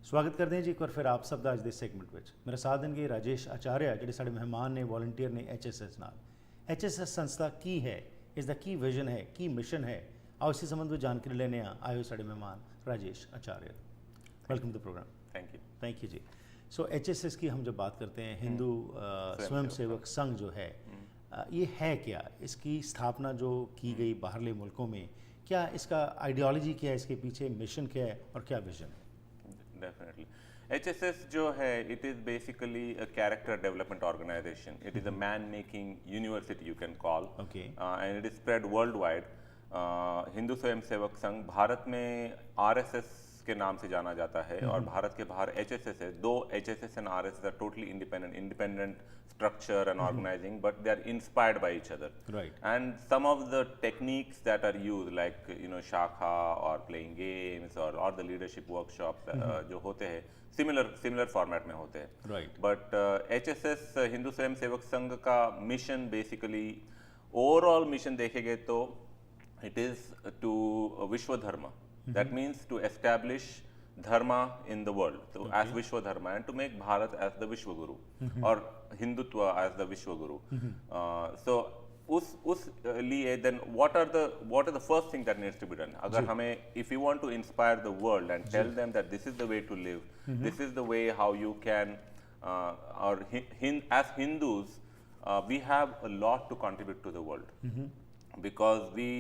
स्वागत करते हैं जी एक बार फिर आप सब ਦਾ ਅੱਜ ਦੇ ਸੈਗਮੈਂਟ ਵਿੱਚ ਮੇਰੇ ਸਾਥ ਦੇਣਗੇ ਰਾਜੇਸ਼ ਆਚਾਰਿਆ ਜਿਹੜੇ ਸਾਡੇ ਮਹਿਮਾਨ ਨੇ ਵੋਲੰਟੀਅਰ ਨੇ HSS ਨਾਲ। HSS ਸੰਸਥਾ ਕੀ ਹੈ, ਇਸ ਦਾ ਕੀ ਵਿਜ਼ਨ है, ਕੀ मिशन है, आओ इसी संबंध में जानकारी लेने आए हो साढ़े मेहमान Rajesh Acharya. Welcome to the programme. Thank you ji. So HSS की हम जब बात करते हैं, हिंदू स्वयंसेवक संघ जो है, ये है क्या? इसकी स्थापना जो की गई बाहरले मुल्कों में, क्या इसका आइडियोलॉजी क्या है, इसके पीछे मिशन क्या है और क्या विजन है? Definitely. HSS जो है, it is basically a character development organization. It is a man-making university, you can call. Okay. And it is spread worldwide. Hindu स्वयं सेवक संघ भारत में RSS के नाम से जाना जाता है और भारत के बाहर HSS है। दो HSS and RSS are totally independent structure and organizing, but they are inspired by each other. Right. And some of the techniques that are used, like shakha or playing games or the leadership workshops जो होते हैं, similar format में होते हैं। Right. But HSS Hindu स्वयं सेवक संघ का mission basically overall mission देखेंगे तो it is to Vishwa Dharma. That means to establish dharma in the world, so as Vishwa Dharma, and to make Bharat as the Vishwa Guru or Hindutva as the Vishwa Guru. So उस लिए then what are the first thing that needs to be done? अगर हमें, if you want to inspire the world and tell them that this is the way to live, this is the way how you can, or as Hindus, we have a lot to contribute to the world. Because we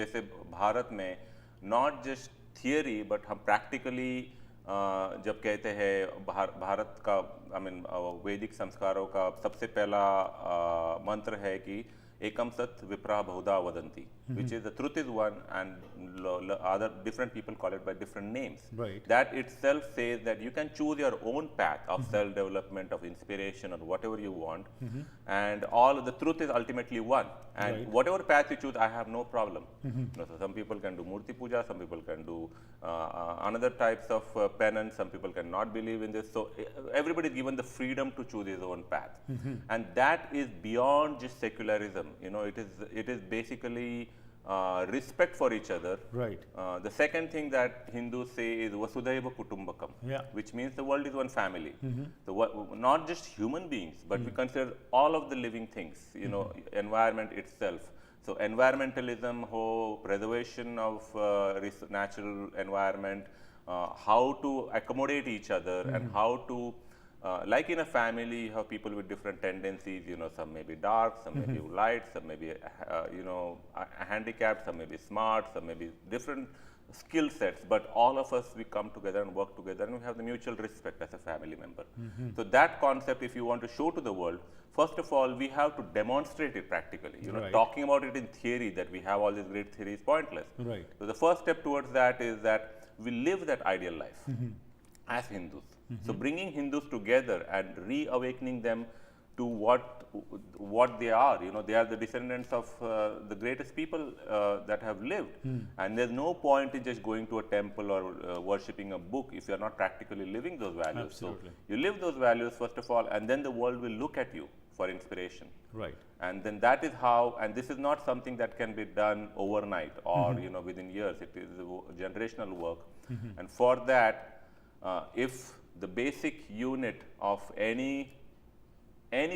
जैसे भारत में not just theory but हम practically जब कहते हैं भारत का वैदिक संस्कारों का सबसे पहला मंत्र है कि एकम सत विप्रा बहुधा वदंती, which is the truth is one and other different people call it by different names. Right. That itself says that you can choose your own path of self-development, of inspiration, or whatever you want, and all the truth is ultimately one. And whatever path you choose, I have no problem. So some people can do murti puja, some people can do another types of penance, some people cannot believe in this. So everybody is given the freedom to choose his own path, and that is beyond just secularism. It is basically respect for each other. Right. The second thing that Hindus say is Vasudhaiva Kutumbakam, which means the world is one family. Not just human beings, but we consider all of the living things, environment itself. So environmentalism, preservation of natural environment, how to accommodate each other, and how to like in a family, you have people with different tendencies. Some may be dark, some may be light, some may be handicapped, some may be smart, some may be different skill sets. But all of us, we come together and work together, and we have the mutual respect as a family member. So that concept, if you want to show to the world, first of all, we have to demonstrate it practically. Talking about it in theory that we have all these great theories is pointless. Right. So the first step towards that is that we live that ideal life as Hindus. So bringing Hindus together and reawakening them to what they are. They are the descendants of the greatest people that have lived. And there's no point in just going to a temple or worshipping a book if you're not practically living those values. Absolutely. So you live those values first of all, and then the world will look at you for inspiration. Right. And then that is how, and this is not something that can be done overnight or within years. It is a generational work. And for that, if the basic unit of any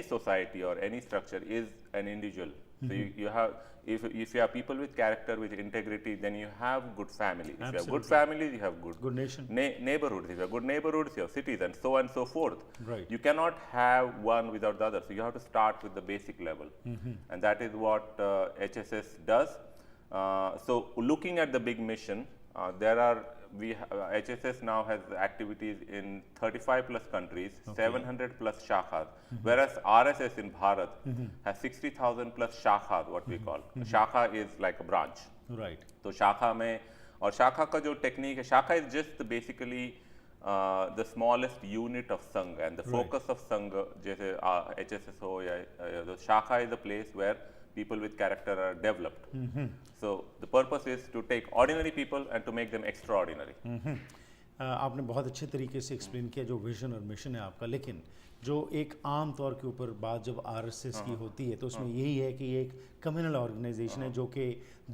society or any structure is an individual, so you have, if you have people with character, with integrity, then you have good families. If you have good families, you have good nation, neighborhoods. If you have good neighborhoods, you have cities, and so on and so forth. Right. You cannot have one without the other. So you have to start with the basic level, and that is what HSS does. So looking at the big mission, HSS now has activities in 35 plus countries, 700 plus shakhas, whereas RSS in Bharat has 60,000 plus shakhas, what we call. Shakha is like a branch. Right. So shakha mein, और शाखा का जो technique है, shakha is just basically the smallest unit of Sangha, and the focus of Sangha, जैसे HSS हो या the shakha is the place where people with character are developed. So the purpose is to take ordinary people and to make them extraordinary. आपने बहुत अच्छे तरीके से explain किया जो विजन और मिशन है आपका, लेकिन जो एक आम तौर के ऊपर बात जब आरएसएस की होती है तो उसमें यही है कि ये एक कम्युनल ऑर्गेनाइजेशन है जो कि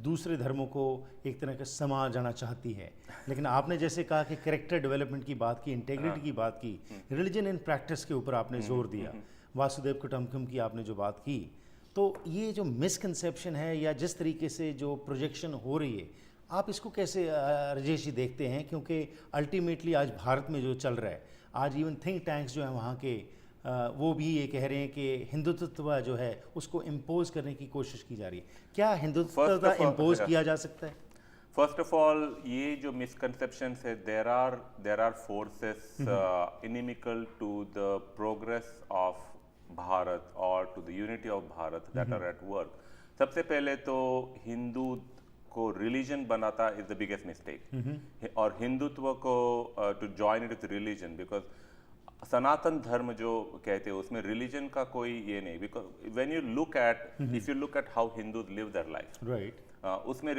दूसरे धर्मों को एक तरह का समा जाना चाहती है। लेकिन आपने जैसे कहा कि कैरेक्टर डेवलपमेंट की बात की, इंटेग्रिटी की बात की, रिलीजन इन प्रैक्टिस के ऊपर आपने जोर दिया, वासुदेव कुटुंबकम की आपने जो बात की, तो ये जो मिसकंसेप्शन है या जिस तरीके से जो प्रोजेक्शन हो रही है, आप इसको कैसे राजेश जी देखते हैं? क्योंकि अल्टीमेटली आज भारत में जो चल रहा है, आज इवन थिंक टैंक्स जो हैं वहाँ के वो भी ये कह रहे हैं कि हिंदुत्व जो है उसको इम्पोज करने की कोशिश की जा रही है। क्या हिंदुत्व इम्पोज किया जा सकता है? फर्स्ट ऑफ ऑल, ये जो मिसकंसेप्शंस है, there are forces inimical to the progress of Bharat और to the unity of Bharat that are at work. सबसे पहले तो हिंदू को रिलीजन बनाता इज द बिगेस्ट मिस्टेक, और हिंदुत्व को to join it with religion, because Sanatan Dharma जो कहते हैं उसमें रिलीजन का कोई ये नहीं, because when you look at, if you look at how Hindus live their life, right, उसमें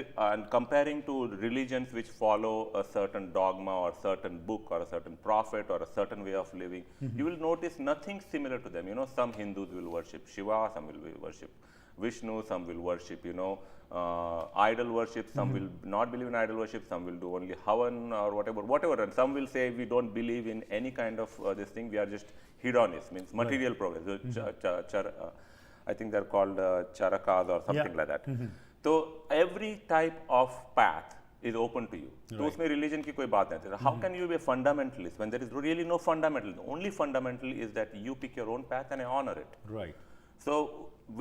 comparing to religions which follow a certain dogma और सर्टन बुक और अ सर्टन प्रॉफिट और a certain way of living, you will notice nothing similar to them. You know, some Hindus will worship Shiva, some will worship Vishnu, some will worship, you know, idol worship, some will not believe in idol worship, some will do only Havan or whatever, and some will say we don't believe in any kind of this thing, we are just hedonists, means material progress. I think they're called charakas or something like that. So every type of path is open to you. तो उसमें religion की कोई बात नहीं है. How can you be a fundamentalist when there is really no fundamental? The only fundamental is that you pick your own path and I honor it. Right. So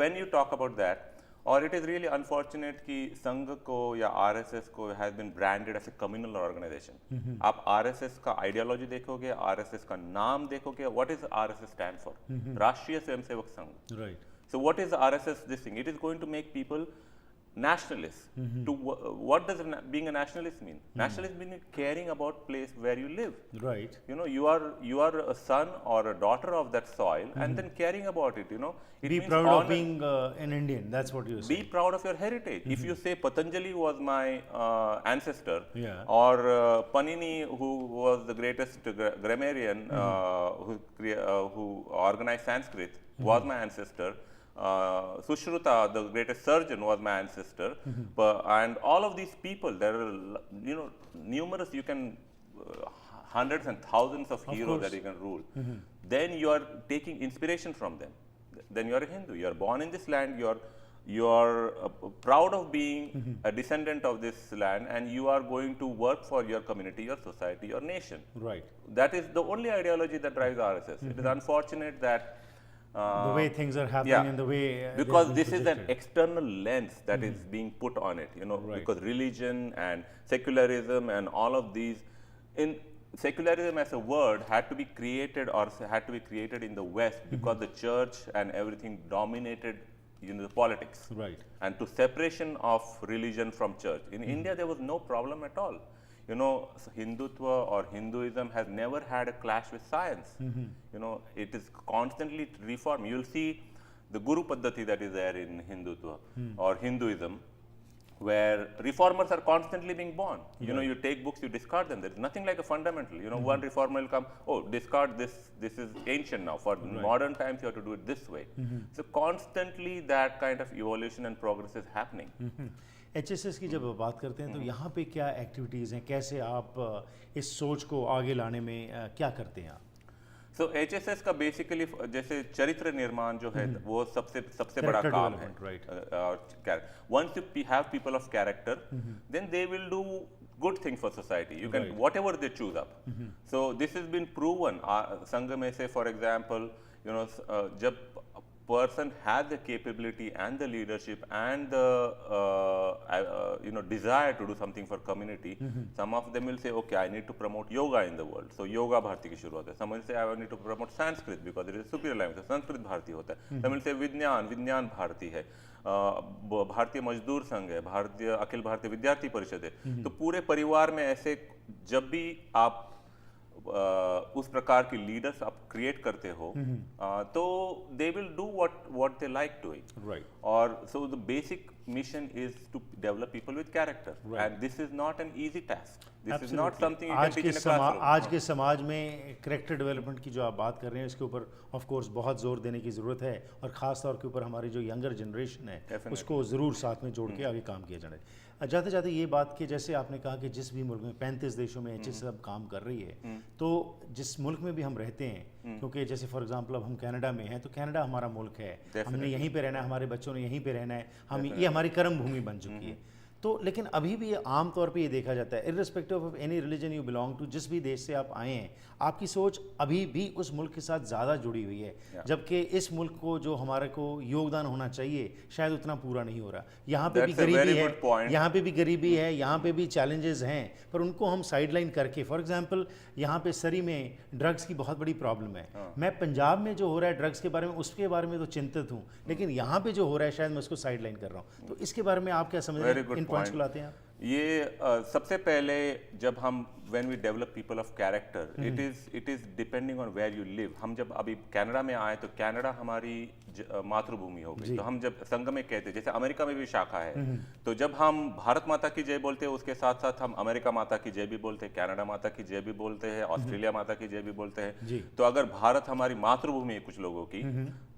when you talk about that, और it is really unfortunate कि संघ को या RSS को has been branded as a communal organization. आप RSS का ideology देखोगे, RSS का नाम देखोगे, what is RSS stand for? राष्ट्रीय Swayamsevak Sangh. Right. So what is RSS this thing? It is going to make people nationalists. To what does being a nationalist mean? Nationalist means caring about place where you live. Right. You know, you are a son or a daughter of that soil, and then caring about it. You know, it Be means proud honor. of being an Indian. That's what you say. Be proud of your heritage. If you say Patanjali was my ancestor, Yeah. or Panini, who was the greatest grammarian who organized Sanskrit, was my ancestor. Sushruta, the greatest surgeon, was my ancestor, and all of these people, there are, you know, numerous, you can hundreds and thousands of heroes that you can rule. Then you are taking inspiration from them. Then you are a Hindu. You are born in this land. You are proud of being a descendant of this land, and you are going to work for your community, your society, your nation. Right. That is the only ideology that drives RSS. It is unfortunate that The way things are happening and the way because this is an external lens that is being put on it, you know, Right. because religion and secularism and all of these, in secularism as a word had to be created or had to be created in the West because the church and everything dominated, you know, the politics. Right. And to separation of religion from church. In India, there was no problem at all. You know, Hindutva or Hinduism has never had a clash with science. You know, it is constantly reformed. You'll see the Guru Paddhati that is there in Hindutva or Hinduism, where reformers are constantly being born. You know, you take books, you discard them. There is nothing like a fundamental. You know, one reformer will come, oh, discard this. This is ancient now. For modern times, you have to do it this way. So constantly, that kind of evolution and progress is happening. HSS की जब बात करते हैं तो यहाँ पे क्या activities हैं, कैसे आप इस सोच को आगे लाने में क्या करते हैं आप? So HSS का बेसिकली जैसे चरित्र निर्माण जो है वो सबसे बड़ा काम है. Right. Once you have people of character, then they will do good thing for society. You can whatever they choose up. So this has been proven. संघ में से for example, you know, जब person has the capability and the leadership and the you know, desire to do something for community, some of them will say, okay, I need to promote yoga in the world. So yoga bharti ki shuruat hai. Some will say, I need to promote Sanskrit because it is a superior language. So Sanskrit bharti hota hai. Some will say विज्ञान भारती है, भारतीय मजदूर संघ है, भारतीय अखिल भारतीय विद्यार्थी परिषद है. तो पूरे परिवार में ऐसे जब भी आप उस प्रकार की लीडर्स आप क्रिएट करते हो, तो they will do what they like doing. Right. और so the basic mission is to develop people with character, Right. and this is not an easy task. This is Absolutely. not something you आज can के teach in a classroom. आज के समाज में character development की जो आप बात कर रहे हैं इसके ऊपर ऑफ कोर्स बहुत जोर देने की ज़रूरत है, और ख़ास तौर के ऊपर हमारी जो यंगर जनरेशन है Definitely. उसको ज़रूर साथ में जोड़ के आगे काम किया जाना है। जाते जाते ये बात कि जैसे आपने कहा कि जिस भी मुल्क में 35 देशों में HSS अब काम कर रही है, तो जिस मुल्क में भी हम रहते हैं, क्योंकि जैसे फॉर एग्जांपल अब हम कनाडा में हैं, तो कनाडा हमारा मुल्क है, हमने यहीं पे रहना है, हमारे बच्चों ने यहीं पे रहना है, हम ये हमारी कर्म भूमि बन चुकी है। तो लेकिन अभी भी आम तौर पे ये देखा जाता है, irrespective of any religion you belong to, जिस भी देश से आप आए हैं, आपकी सोच अभी भी उस मुल्क के साथ ज़्यादा जुड़ी हुई है, जबकि इस मुल्क को जो हमारे को योगदान होना चाहिए शायद उतना पूरा नहीं हो रहा। यहाँ पे भी गरीबी है, यहाँ पे भी गरीबी है, यहाँ पे भी चैलेंजेस हैं, पर उनको हम साइडलाइन करके, फॉर एग्जांपल यहाँ पे सरी में ड्रग्स की बहुत बड़ी प्रॉब्लम है। मैं पंजाब में जो हो रहा है ड्रग्स के बारे में, उसके बारे में तो चिंतित हूँ, लेकिन यहाँ पे जो हो रहा है शायद मैं उसको साइडलाइन कर रहा हूँ। तो इसके बारे में आप क्या समझ रहे हैं, इन पॉइंट्स को लाते हैं आप? ये सबसे पहले जब हम when we develop people of character, it is depending on where you live. हम जब अभी कनाडा में आए तो कनाडा हमारी मातृभूमि हो गई, तो हम जब संघ में कहते, जैसे अमेरिका में भी शाखा है, तो जब हम भारत माता की जय बोलते हैं उसके साथ साथ हम अमेरिका माता की जय भी बोलते हैं, कनाडा माता की जय भी बोलते हैं, ऑस्ट्रेलिया माता की जय भी बोलते हैं। तो अगर भारत हमारी मातृभूमि है कुछ लोगों की,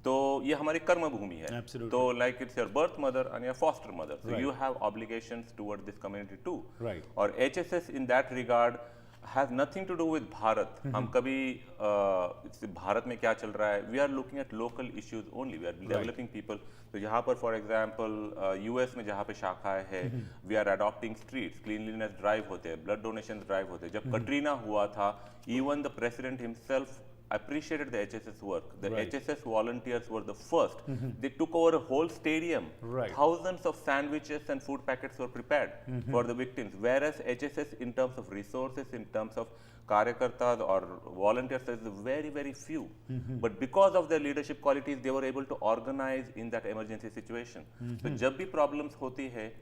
तो ये हमारी कर्म भूमि है। Absolutely. तो like it's your birth mother and your foster mother, so you have obligations toward this community too. और HSS in that regard has nothing to do with Bharat. हम कभी भारत में क्या चल रहा है, we are looking at local issues only, we are developing people. तो यहाँ पर फॉर एग्जाम्पल US में जहाँ पे शाखाएं है, we are adopting streets, cleanliness drive होते हैं, ब्लड डोनेशन ड्राइव होते हैं। जब कटरीना हुआ था, even the president himself appreciated the HSS work. The HSS volunteers were the first. They took over a whole stadium. Thousands of sandwiches and food packets were prepared for the victims. Whereas HSS, in terms of resources, in terms of karyakartas or volunteers, is very, very few. But because of their leadership qualities, they were able to organize in that emergency situation. So, जब भी problems होती है,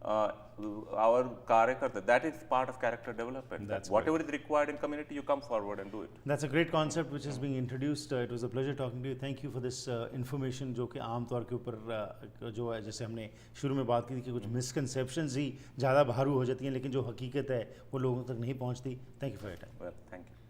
our karyakarta, that is part of character development. That's whatever is required in community, you come forward and do it. That's a great concept which is being introduced. It was a pleasure talking to you. Thank you for this information, जो कि आम तौर के ऊपर जो है, जैसे हमने शुरू में बात की थी कि कुछ misconceptions ही ज़्यादा भारू हो जाती हैं, लेकिन जो हकीकत है वो लोगों तक नहीं पहुंचती। Thank you for your time. Well, thank you.